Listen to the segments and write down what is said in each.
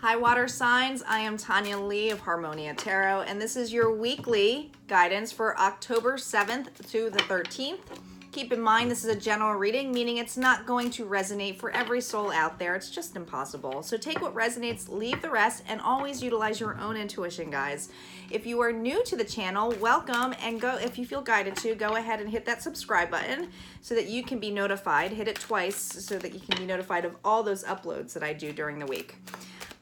Hi water signs, I am Tanya Lee of Harmonia Tarot, and this is your weekly guidance for October 7th to the 13th. Keep in mind this is a general reading, meaning it's not going to resonate for every soul out there. It's just impossible. So take what resonates, leave the rest, and always utilize your own intuition, guys. If you are new to the channel, welcome, and if you feel guided to, go ahead and hit that subscribe button so that you can be notified. Hit it twice so that you can be notified of all those uploads that I do during the week.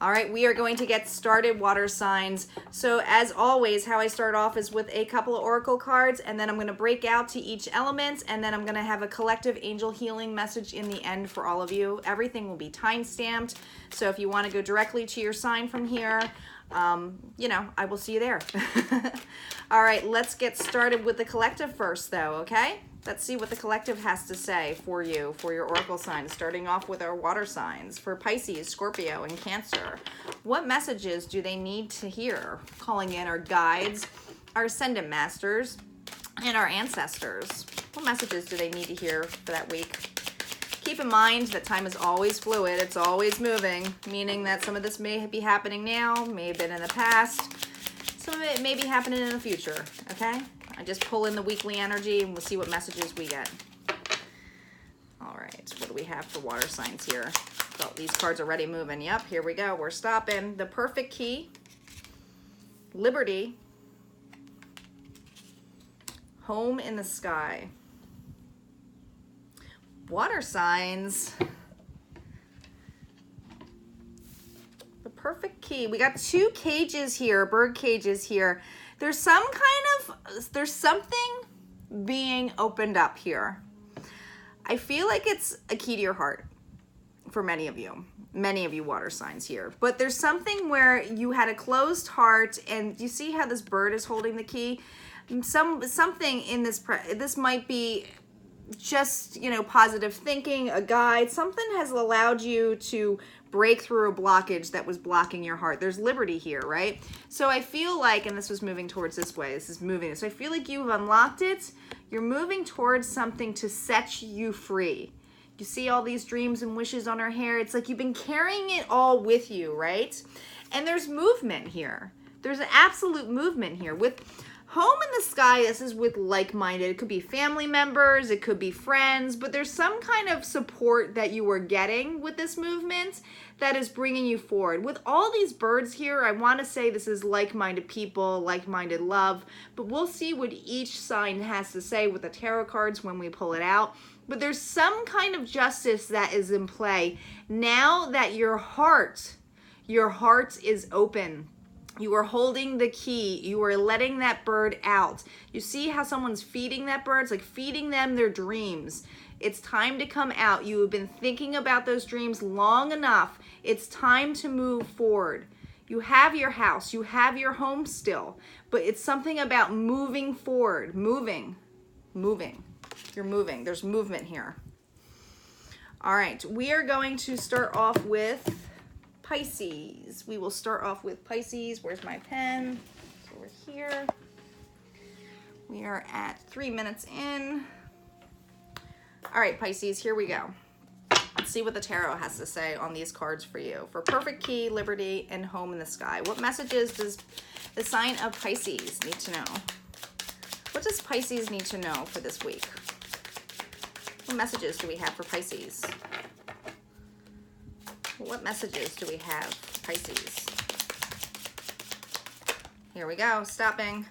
All right, we are going to get started, water signs. So as always, how I start off is with a couple of oracle cards, and then I'm going to break out to each element, and then I'm going to have a collective angel healing message in the end for all of you. Everything will be time stamped, so if you want to go directly to your sign from here, I will see you there. All right, let's get started with the collective first, though, okay? Let's see what the collective has to say for you, for your oracle signs, starting off with our water signs. For Pisces, Scorpio, and Cancer, what messages do they need to hear? Calling in our guides, our ascendant masters, and our ancestors. What messages do they need to hear for that week? Keep in mind that time is always fluid. It's always moving, meaning that some of this may be happening now, may have been in the past. Some of it may be happening in the future, okay? I just pull in the weekly energy and we'll see what messages we get. All right, what do we have for water signs here? Oh, these cards are already moving. Yep, here we go. We're stopping. The perfect key, liberty, home in the sky. Water signs. The perfect key. We got two cages here, bird cages here. There's something being opened up here. I feel like it's a key to your heart for many of you water signs here. But there's something where you had a closed heart, and you see how this bird is holding the key? Something in this might be just, positive thinking, a guide. Something has allowed you to break through a blockage that was blocking your heart. There's liberty here, right? So I feel like, and this was moving towards this way, this is moving. So I feel like you've unlocked it. You're moving towards something to set you free. You see all these dreams and wishes on her hair. It's like you've been carrying it all with you, right? And there's movement here. There's an absolute movement here. With home in the sky, this is with like-minded. It could be family members, it could be friends, but there's some kind of support that you are getting with this movement that is bringing you forward. With all these birds here, I want to say this is like-minded people, like-minded love, but we'll see what each sign has to say with the tarot cards when we pull it out. But there's some kind of justice that is in play now that your heart is open. You are holding the key. You are letting that bird out. You see how someone's feeding that bird? It's like feeding them their dreams. It's time to come out. You have been thinking about those dreams long enough. It's time to move forward. You have your house. You have your home still. But it's something about moving forward. Moving. You're moving. There's movement here. All right. We are going to start off with Pisces. We will start off with Pisces. Where's my pen? It's over here. We are at 3 minutes in. All right, Pisces, here we go. Let's see what the tarot has to say on these cards for you. For perfect key, liberty, and home in the sky. What messages does the sign of Pisces need to know? What does Pisces need to know for this week? What messages do we have for Pisces? What messages do we have, Pisces? Here we go, stopping.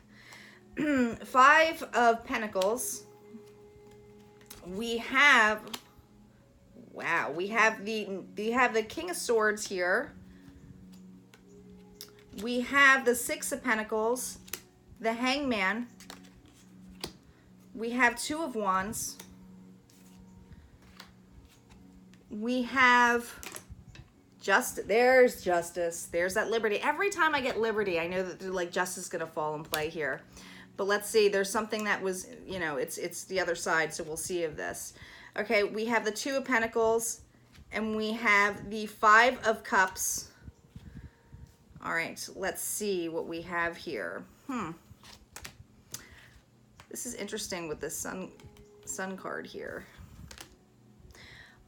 5 of Pentacles. We have the King of Swords here. We have the 6 of Pentacles, the Hangman. We have 2 of Wands. We have there's justice. There's that liberty. Every time I get liberty, I know that like justice is going to fall in play here. But let's see. There's something that was, it's the other side, so we'll see of this. Okay, we have the 2 of Pentacles, and we have the 5 of Cups. All right, let's see what we have here. This is interesting with this sun card here.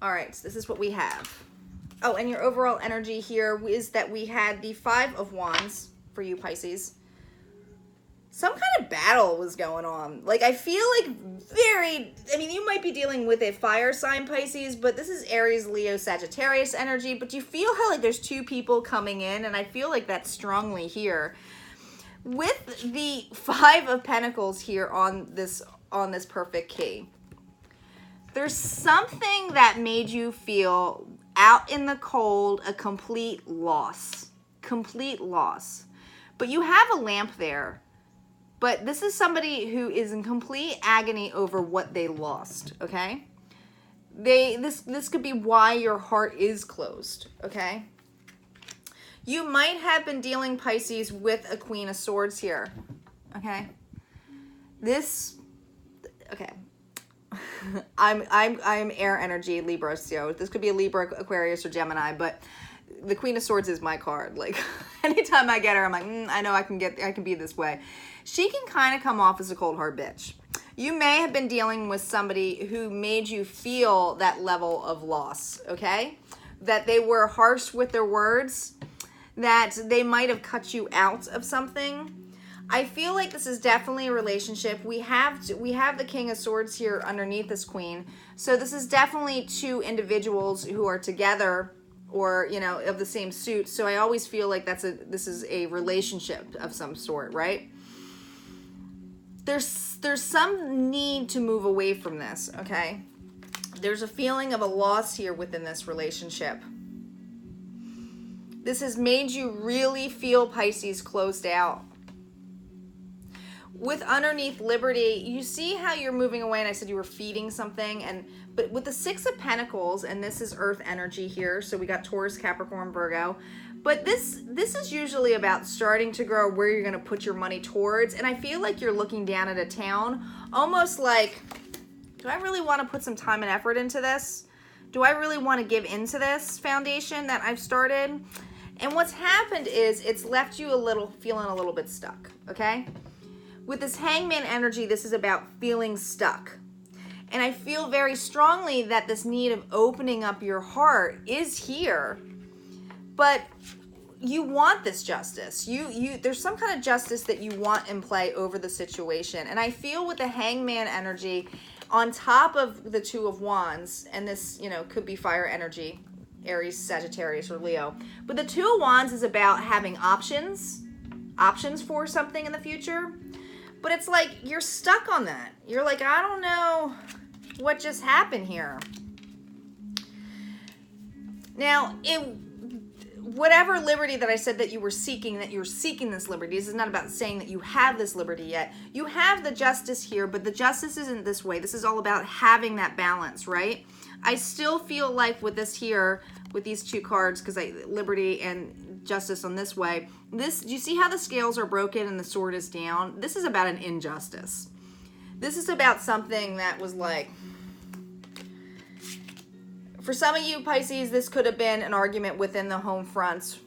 All right, so this is what we have. Oh, and your overall energy here is that we had the 5 of Wands for you, Pisces. Some kind of battle was going on. Like, I feel like I mean, you might be dealing with a fire sign, Pisces, but this is Aries, Leo, Sagittarius energy. But you feel how, like, there's 2 people coming in, and I feel like that's strongly here. With the 5 of Pentacles here on this perfect key, there's something that made you feel out in the cold, a complete loss. Complete loss. But you have a lamp there. But this is somebody who is in complete agony over what they lost, okay? This could be why your heart is closed, okay? You might have been dealing, Pisces, with a Queen of Swords here, okay? Okay. I'm air energy, Libra, so this could be a Libra, Aquarius, or Gemini, but the Queen of Swords is my card. Like, anytime I get her, I'm like, I know I can be this way. She can kind of come off as a cold hard bitch. You may have been dealing with somebody who made you feel that level of loss, okay? That they were harsh with their words, that they might have cut you out of something. I feel like this is definitely a relationship. We have the King of Swords here underneath this Queen. So this is definitely 2 individuals who are together, or, you know, of the same suit. So I always feel like this is a relationship of some sort, right? There's some need to move away from this, okay? There's a feeling of a loss here within this relationship. This has made you really feel, Pisces, closed out. With underneath Liberty, you see how you're moving away, and I said you were feeding something, but with the 6 of Pentacles, and this is Earth energy here, so we got Taurus, Capricorn, Virgo. But this is usually about starting to grow where you're going to put your money towards. And I feel like you're looking down at a town, almost like, do I really want to put some time and effort into this? Do I really want to give into this foundation that I've started? And what's happened is it's left you feeling a little bit stuck, okay? With this Hangman energy, this is about feeling stuck. And I feel very strongly that this need of opening up your heart is here. But you want this justice. There's some kind of justice that you want in play over the situation. And I feel with the Hangman energy on top of the 2 of Wands, and this, you know, could be fire energy, Aries, Sagittarius, or Leo. But the 2 of Wands is about having options for something in the future. But it's like you're stuck on that. You're like, I don't know what just happened here. Now, whatever liberty that I said that you were seeking, that you're seeking this liberty, this is not about saying that you have this liberty yet. You have the justice here, but the justice isn't this way. This is all about having that balance, right? I still feel like with this here, with these 2 cards, because liberty and justice on this way, do you see how the scales are broken and the sword is down? This is about an injustice. This is about something that was like, for some of you, Pisces, this could have been an argument within the home front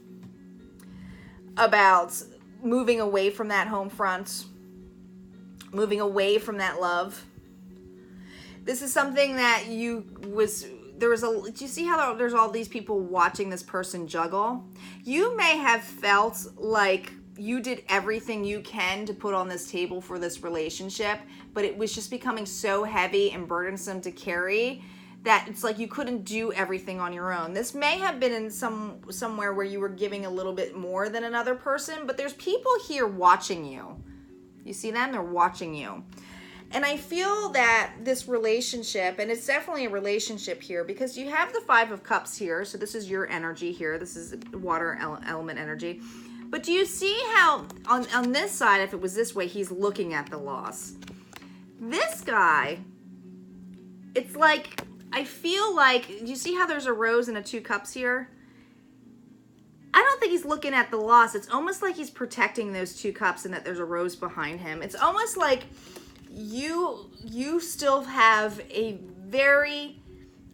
about moving away from that home front, moving away from that love. This is something that do you see how there's all these people watching this person juggle? You may have felt like you did everything you can to put on this table for this relationship, but it was just becoming so heavy and burdensome to carry that it's like you couldn't do everything on your own. This may have been in somewhere where you were giving a little bit more than another person, but there's people here watching you. You see them? They're watching you. And I feel that this relationship, and it's definitely a relationship here, because you have the 5 of Cups here, so this is your energy here. This is water element energy. But do you see how on this side, if it was this way, he's looking at the loss? This guy, it's like, I feel like, do you see how there's a rose and a 2 cups here? I don't think he's looking at the loss. It's almost like he's protecting those 2 cups and that there's a rose behind him. It's almost like you still have a very,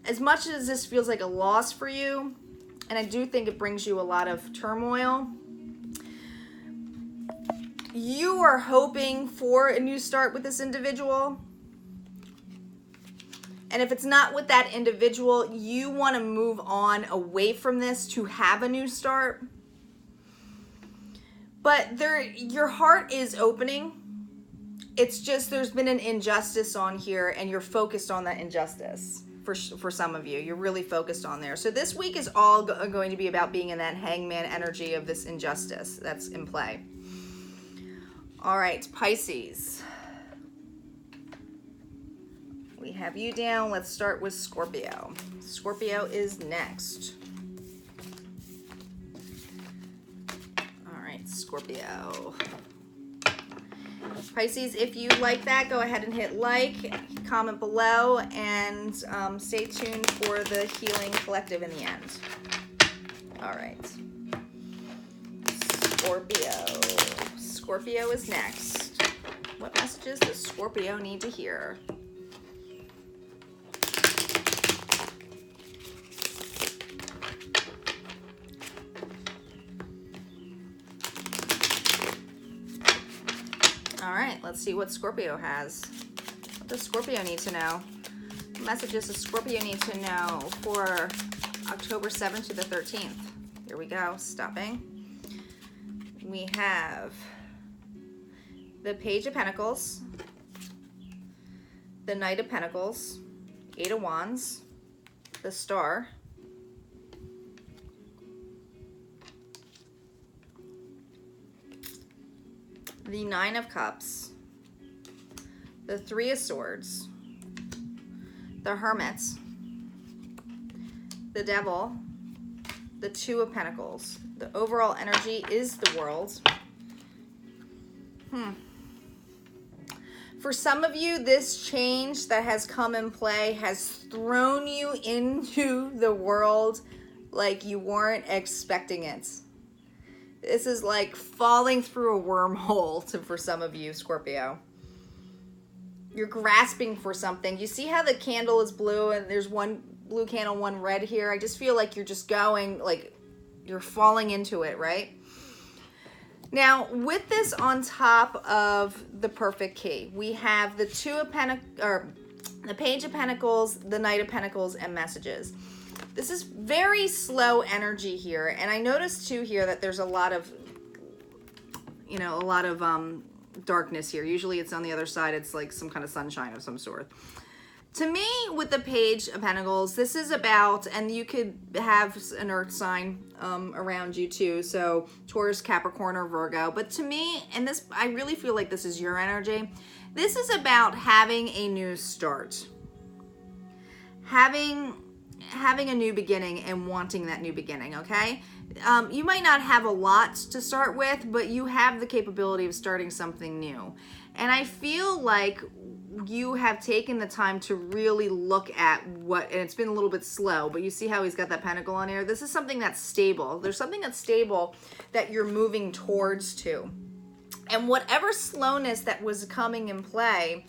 as much as this feels like a loss for you, and I do think it brings you a lot of turmoil, you are hoping for a new start with this individual. And if it's not with that individual, you want to move on away from this to have a new start. But your heart is opening. It's just there's been an injustice on here, and you're focused on that injustice. For some of you, you're really focused on there. So this week is all going to be about being in that hangman energy of this injustice that's in play. All right, Pisces. We have you down. Let's start with Scorpio. Scorpio is next. All right, Scorpio. Pisces, if you like that, go ahead and hit like, comment below, and stay tuned for the healing collective in the end. All right. Scorpio. Scorpio is next. What messages does Scorpio need to hear? All right, let's see what Scorpio has. What does Scorpio need to know? What messages does Scorpio need to know for October 7th to the 13th? Here we go, stopping. We have the Page of Pentacles, the Knight of Pentacles, Eight of Wands, the Star, the Nine of Cups, the Three of Swords, the Hermit, the Devil, the Two of Pentacles. The overall energy is the World. For some of you, this change that has come in play has thrown you into the world like you weren't expecting it. This is like falling through a wormhole for some of you, Scorpio. You're grasping for something. You see how the candle is blue and there's one blue candle, one red here? I just feel like you're just going, like you're falling into it, right? Now, with this on top of the perfect key, we have the the Page of Pentacles, the Knight of Pentacles, and messages. This is very slow energy here, and I noticed too here that there's a lot of, darkness here. Usually it's on the other side. It's like some kind of sunshine of some sort. To me, with the Page of Pentacles, this is about, and you could have an earth sign around you too, so Taurus, Capricorn, or Virgo. But to me, and this, I really feel like this is your energy. This is about having a new start. Having a new beginning and wanting that new beginning, okay? You might not have a lot to start with, but you have the capability of starting something new. And I feel like you have taken the time to really look at and it's been a little bit slow, but you see how he's got that pentacle on here? This is something that's stable. There's something that's stable that you're moving towards to. And whatever slowness that was coming in play,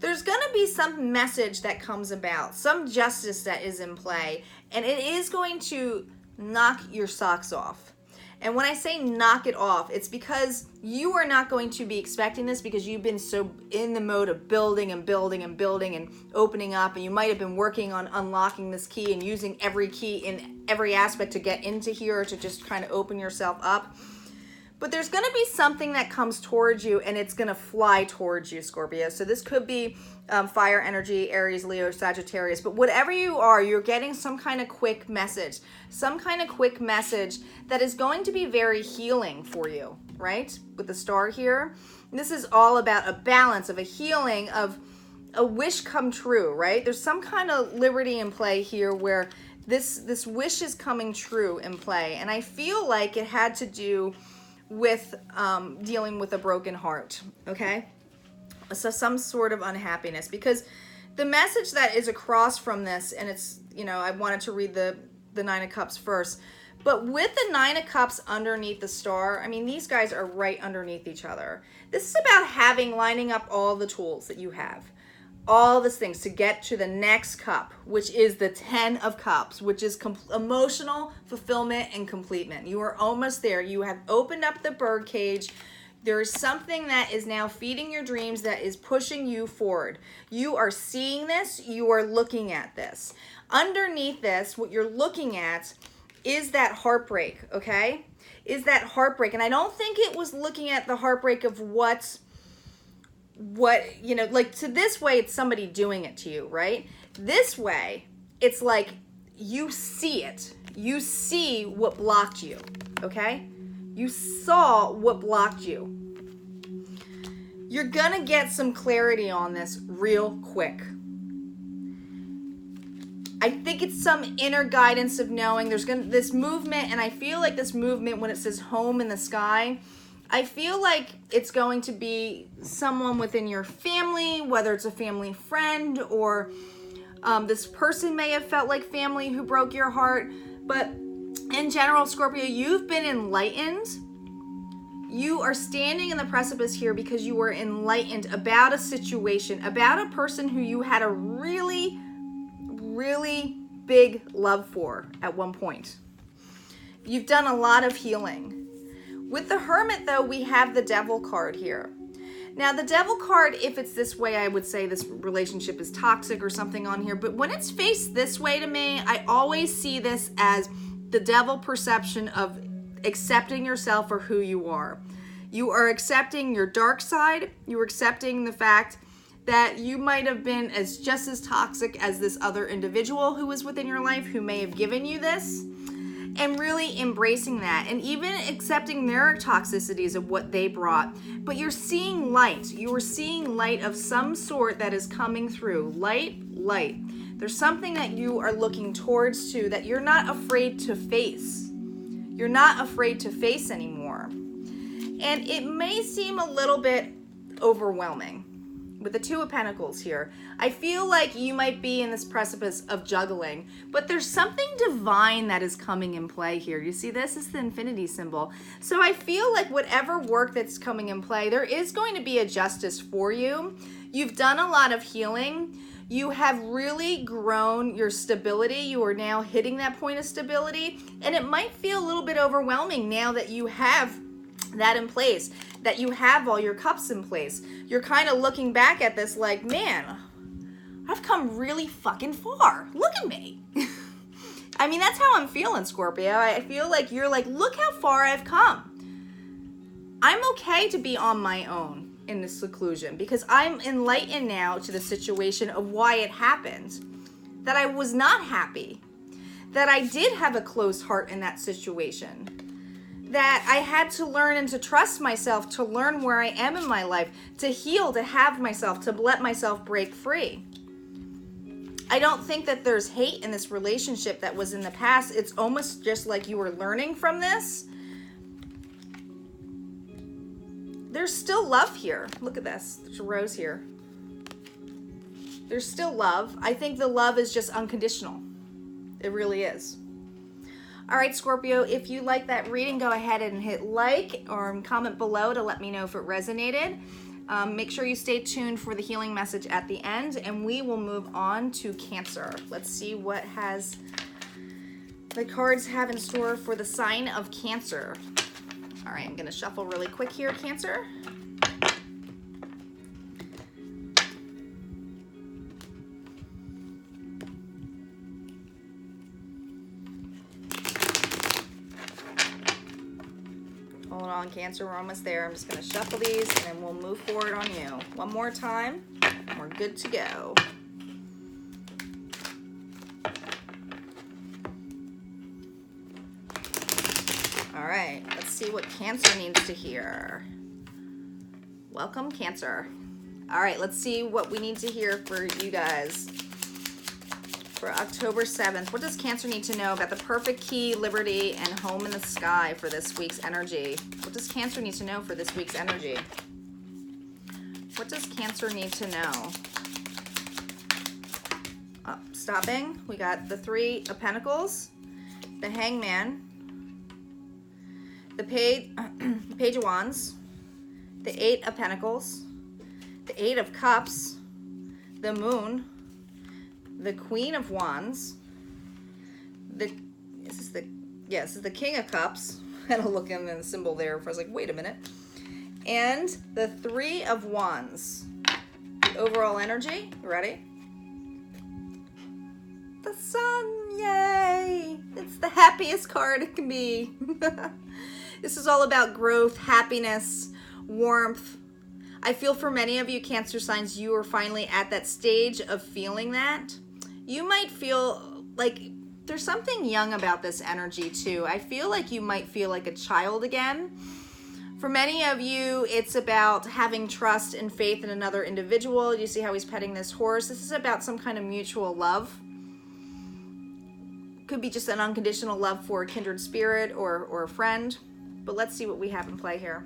there's going to be some message that comes about, some justice that is in play, and it is going to knock your socks off. And when I say knock it off, it's because you are not going to be expecting this because you've been so in the mode of building and building and building and opening up, and you might have been working on unlocking this key and using every key in every aspect to get into here to just kind of open yourself up. But there's going to be something that comes towards you, and it's going to fly towards you, Scorpio. So this could be fire energy, Aries, Leo, Sagittarius. But whatever you are, you're getting some kind of quick message. Some kind of quick message that is going to be very healing for you, right? With the star here. This is all about a balance of a healing, of a wish come true, right? There's some kind of liberty in play here where this wish is coming true in play. And I feel like it had to do with dealing with a broken heart, okay? So some sort of unhappiness, because the message that is across from this, and it's, I wanted to read the Nine of Cups first, but with the Nine of Cups underneath the star, I mean, these guys are right underneath each other. This is about lining up all the tools that you have, all these things to get to the next cup, which is the 10 of Cups, which is emotional fulfillment and completement. You are almost there. You have opened up the bird cage. There is something that is now feeding your dreams that is pushing you forward. You are seeing this, you are looking at this. Underneath this, what you're looking at is that heartbreak, okay? Is that heartbreak. And I don't think it was looking at the heartbreak of what, you know, like to this way, it's somebody doing it to you, right? This way, it's like you see it. You see what blocked you, okay? You saw what blocked you. You're gonna get some clarity on this real quick. I think it's some inner guidance of knowing there's this movement, and I feel like this movement, when it says home in the sky, I feel like it's going to be someone within your family, whether it's a family friend or this person may have felt like family who broke your heart. But in general, Scorpio, you've been enlightened. You are standing in the precipice here because you were enlightened about a situation, about a person who you had a really, really big love for at one point. You've done a lot of healing. With the Hermit, though, we have the Devil card here. Now, the Devil card, if it's this way, I would say this relationship is toxic or something on here. But when it's faced this way to me, I always see this as the Devil perception of accepting yourself for who you are. You are accepting your dark side. You're accepting the fact that you might have been just as toxic as this other individual who was within your life who may have given you this, and really embracing that and even accepting their toxicities of what they brought. But you're seeing light. You are seeing light of some sort that is coming through. Light. There's something that you are looking towards to that you're not afraid to face. You're not afraid to face anymore. And it may seem a little bit overwhelming. With the Two of Pentacles here, I feel like you might be in this precipice of juggling, but there's something divine that is coming in play here. You see, this is the infinity symbol. So I feel like whatever work that's coming in play, there is going to be a justice for you. You've done a lot of healing. You have really grown your stability. You are now hitting that point of stability, and it might feel a little bit overwhelming now that you have that in place, that you have all your cups in place. You're kind of looking back at this like, man, I've come really fucking far. Look at me. I mean, that's how I'm feeling, Scorpio. I feel like you're like, look how far I've come. I'm okay to be on my own in this seclusion because I'm enlightened now to the situation of why it happened, that I was not happy, that I did have a closed heart in that situation, that I had to learn and to trust myself, to learn where I am in my life, to heal, to have myself, to let myself break free. I don't think that there's hate in this relationship that was in the past. It's almost just like you were learning from this. There's still love here. Look at this. There's a rose here. There's still love. I think the love is just unconditional. It really is. All right, Scorpio, if you like that reading, go ahead and hit like or comment below to let me know if it resonated. Make sure you stay tuned for the healing message at the end, and we will move on to Cancer. Let's see what the cards have in store for the sign of Cancer. All right, I'm going to shuffle really quick here, Cancer. Hold on, Cancer, we're almost there. I'm just going to shuffle these and then we'll move forward on you. One more time, and we're good to go. All right, let's see what Cancer needs to hear. Welcome, Cancer. All right, let's see what we need to hear for you guys for October 7th. What does Cancer need to know about the perfect key, liberty, and home in the sky for this week's energy? What does Cancer need to know for this week's energy? What does Cancer need to know? Stopping. We got the Three of Pentacles, the Hangman, the Page of Wands, the Eight of Pentacles, the Eight of Cups, the Moon, the Queen of Wands, this is the King of Cups. I had to look in the symbol there for I was like, wait a minute. and the Three of Wands. The overall energy, ready? The Sun, yay! It's the happiest card it can be. This is all about growth, happiness, warmth. I feel for many of you Cancer signs, you are finally at that stage of feeling that. You might feel like there's something young about this energy too. I feel like you might feel like a child again. For many of you, it's about having trust and faith in another individual. You see how he's petting this horse? This is about some kind of mutual love. Could be just an unconditional love for a kindred spirit or a friend. But let's see what we have in play here.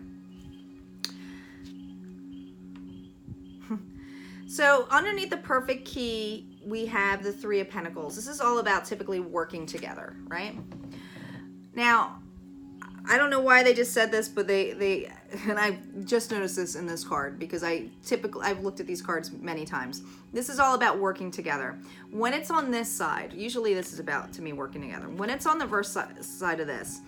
So underneath the perfect key, we have the Three of Pentacles. This is all about typically working together, right? Now, I don't know why they just said this, but they and I've just noticed this in this card because I've looked at these cards many times. This is all about working together. When it's on this side, usually this is about, to me, working together. When it's on the reverse side of this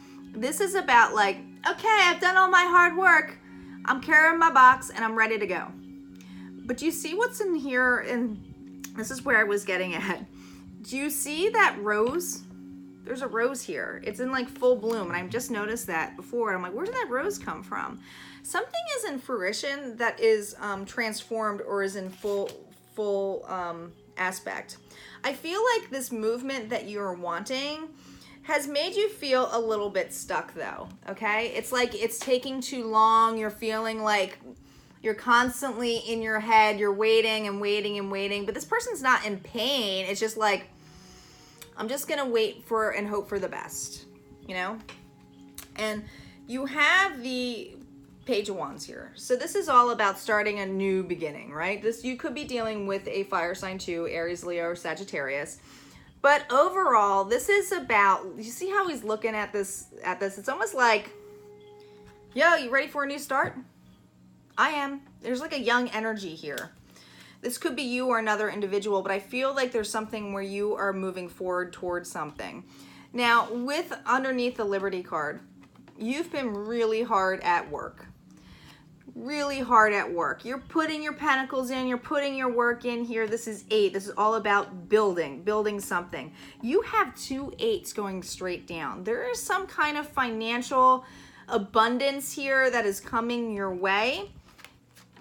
is about like, okay, I've done all my hard work. I'm carrying my box and I'm ready to go. But do you see what's in here? And this is where I was getting at. Do you see that rose? There's a rose here. It's in like full bloom. And I've just noticed that before. I'm like, where did that rose come from? Something is in fruition that is transformed or is in full aspect. I feel like this movement that you're wanting has made you feel a little bit stuck though, okay? It's like it's taking too long. You're feeling like you're constantly in your head. You're waiting and waiting and waiting. But this person's not in pain. It's just like, I'm just going to wait for and hope for the best, you know? And you have the Page of Wands here. So this is all about starting a new beginning, right? You could be dealing with a fire sign too, Aries, Leo, or Sagittarius. But overall, this is about, you see how he's looking at this? It's almost like, yo, you ready for a new start? I am. There's like a young energy here. This could be you or another individual, but I feel like there's something where you are moving forward towards something. Now, with underneath the Liberty card, you've been really hard at work. Really hard at work. You're putting your pentacles in, you're putting your work in here. This is 8. This is all about building something. You have 2 8s going straight down. There is some kind of financial abundance here that is coming your way.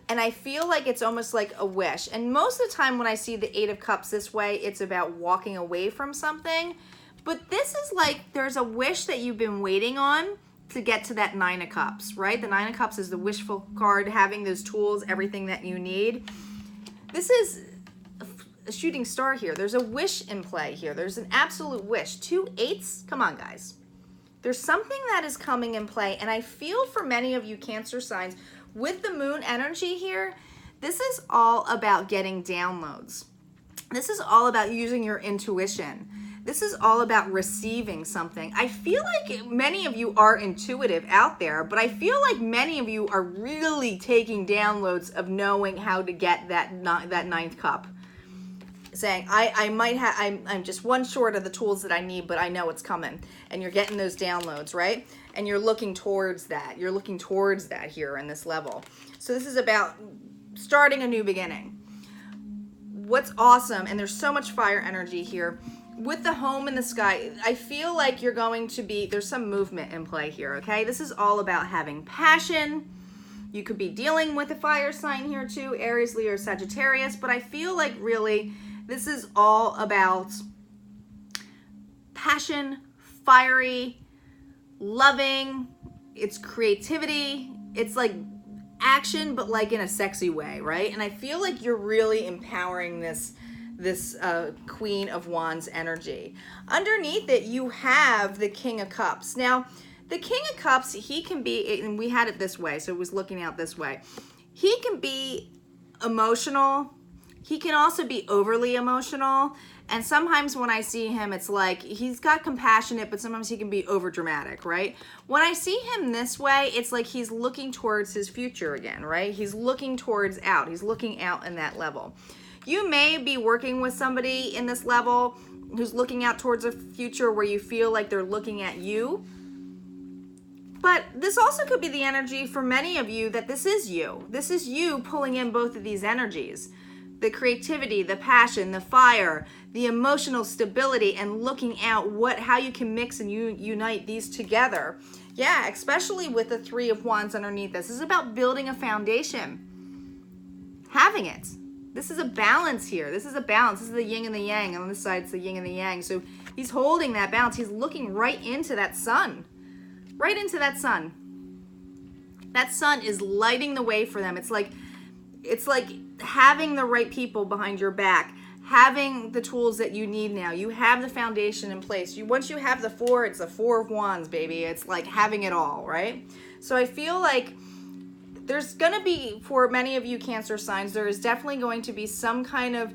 And I feel like it's almost like a wish. And most of the time when I see the 8 of Cups this way, it's about walking away from something. But this is like there's a wish that you've been waiting on to get to that 9 of Cups, right? The 9 of Cups is the wishful card, having those tools, everything that you need. This is a shooting star here. There's a wish in play here. There's an absolute wish. 2 8s? Come on, guys. There's something that is coming in play. And I feel for many of you Cancer signs, with the moon energy here, this is all about getting downloads. This is all about using your intuition. This is all about receiving something. I feel like many of you are intuitive out there, but I feel like many of you are really taking downloads of knowing how to get that 9th cup. Saying, I'm just one short of the tools that I need, but I know it's coming. And you're getting those downloads, right? And you're looking towards that. You're looking towards that here in this level. So this is about starting a new beginning. What's awesome, and there's so much fire energy here. With the home in the sky, I feel like you're going to be, there's some movement in play here, okay? This is all about having passion. You could be dealing with a fire sign here too, Aries, Leo, or Sagittarius, but I feel like really this is all about passion, fiery, loving. It's creativity. It's like action, but like in a sexy way, right? And I feel like you're really empowering this Queen of Wands energy. Underneath it, you have the King of Cups. Now, the King of Cups, he can be, and we had it this way, so it was looking out this way. He can be emotional. He can also be overly emotional. And sometimes when I see him, it's like he's got compassionate, but sometimes he can be over dramatic, right? When I see him this way, it's like he's looking towards his future again, right? He's looking towards out. He's looking out in that level. You may be working with somebody in this level who's looking out towards a future where you feel like they're looking at you. But this also could be the energy for many of you that this is you. This is you pulling in both of these energies. The creativity, the passion, the fire, the emotional stability, and looking out how you can mix and unite these together. Yeah, especially with the Three of Wands underneath this. This is about building a foundation. Having it. This is a balance here. This is a balance. This is the yin and the yang. And on this side, it's the yin and the yang. So he's holding that balance. He's looking right into that sun. Right into that sun. That sun is lighting the way for them. It's like having the right people behind your back, having the tools that you need now. You have the foundation in place. Once you have the four, it's the Four of Wands, baby. It's like having it all, right? So I feel like there's going to be, for many of you Cancer signs, there is definitely going to be some kind of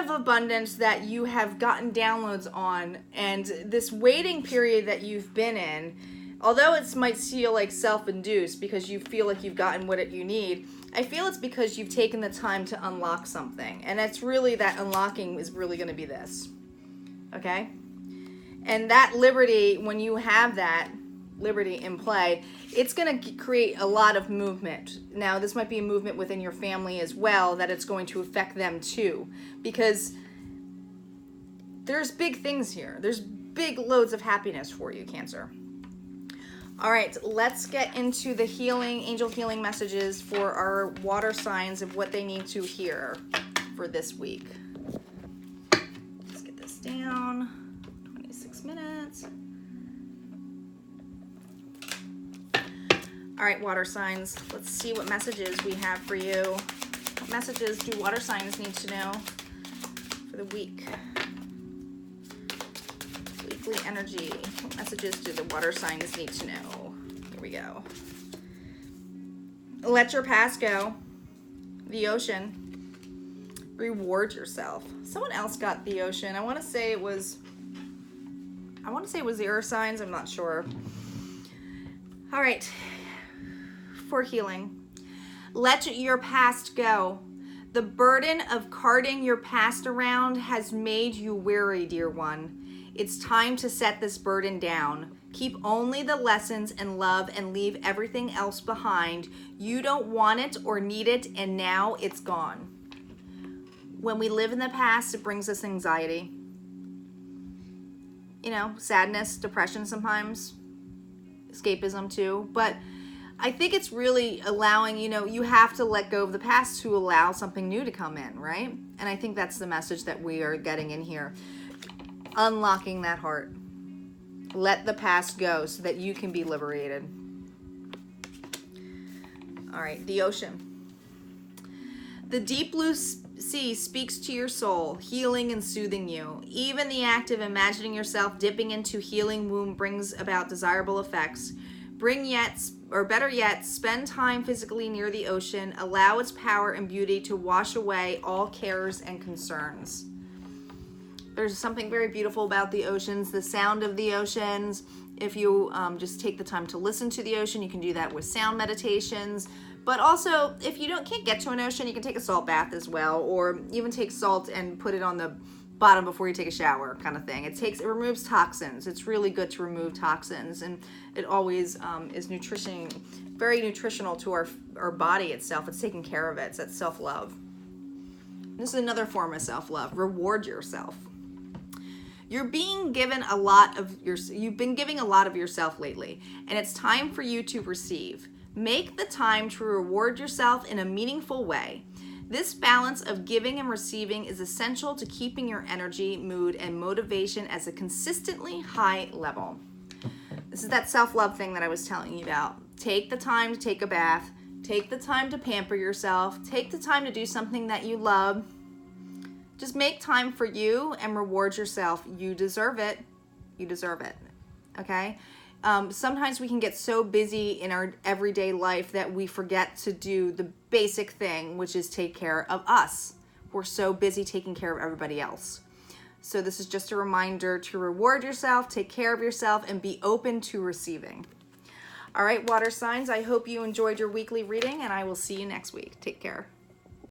abundance that you have gotten downloads on, and this waiting period that you've been in, although it might feel like self-induced because you feel like you've gotten what you need, I feel it's because you've taken the time to unlock something. And it's really that unlocking is really going to be this. Okay? And that liberty, when you have that liberty in play, it's going to create a lot of movement. Now, this might be a movement within your family as well, that it's going to affect them too. Because there's big things here. There's big loads of happiness for you, Cancer. All right, let's get into the angel healing messages for our water signs of what they need to hear for this week. Let's get this down. 26 minutes. All right, water signs, let's see what messages we have for you. What messages do water signs need to know for the week? Weekly energy. What messages do the water signs need to know? Here we go. Let your past go. The ocean. Reward yourself. Someone else got the ocean. I want to say it was the earth signs. I'm not sure. All right. For healing. Let your past go. The burden of carting your past around has made you weary, dear one. It's time to set this burden down. Keep only the lessons and love and leave everything else behind. You don't want it or need it, and now it's gone. When we live in the past, it brings us anxiety. You know, sadness, depression sometimes, escapism too. But I think it's really allowing, you have to let go of the past to allow something new to come in, right? And I think that's the message that we are getting in here. Unlocking that heart. Let the past go so that you can be liberated. All right, the ocean. The deep blue sea speaks to your soul, healing and soothing you. Even the act of imagining yourself dipping into healing womb brings about desirable effects. Better yet, spend time physically near the ocean. Allow its power and beauty to wash away all cares and concerns. There's something very beautiful about the oceans, the sound of the oceans. If you just take the time to listen to the ocean, you can do that with sound meditations. But also, if you can't get to an ocean, you can take a salt bath as well, or even take salt and put it on the bottom before you take a shower, kind of thing. It removes toxins. It's really good to remove toxins, and it always is very nutritional to our body itself. It's taking care of it. It's that self-love. This is another form of self-love. Reward yourself. You've been giving a lot of yourself lately, and it's time for you to receive. Make the time to reward yourself in a meaningful way. This balance of giving and receiving is essential to keeping your energy, mood, and motivation at a consistently high level. This is that self-love thing that I was telling you about. Take the time to take a bath. Take the time to pamper yourself. Take the time to do something that you love. Just make time for you and reward yourself. You deserve it. You deserve it. Okay? Sometimes we can get so busy in our everyday life that we forget to do the basic thing, which is take care of us. We're so busy taking care of everybody else. So this is just a reminder to reward yourself, take care of yourself, and be open to receiving. All right, water signs, I hope you enjoyed your weekly reading, and I will see you next week. Take care.